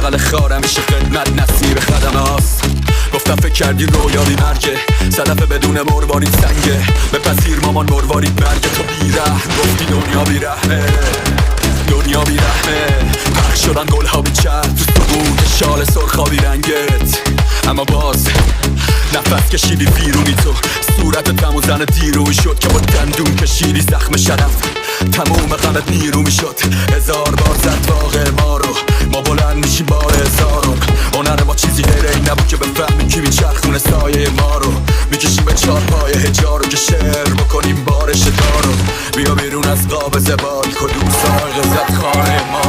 بغل خارم میشه خدمت نصیب خدمه هاست. گفتم فکر کردی رویا بی مرگه، صدف بدون مروارید سنگه، بپذیر مامان مروارید مرگه. تو بیره گفتی دنیا بیرحمه، دنیا بیرحمه. پخش شدن گلها بیچرد تو سقوط شال سرخابی رنگت، اما باز نفس کشیدی بیرونی تو. صورت تموم زن دیروی شد که با دندون کشیدی زخم شرف، تموم غمت نیرو میشد. هزار بار زد واقع ما رو، ما بلند میشیم بار هزارم. هنر ما چیزی غیر این نبود که بفهمیم کی میچرخونه سایه ما رو. میکشیم به چارپای هجار رو که شعر بکنیم بارش دارو. بیا بیرون از قاب زبال کدوم سایق زد خانه ما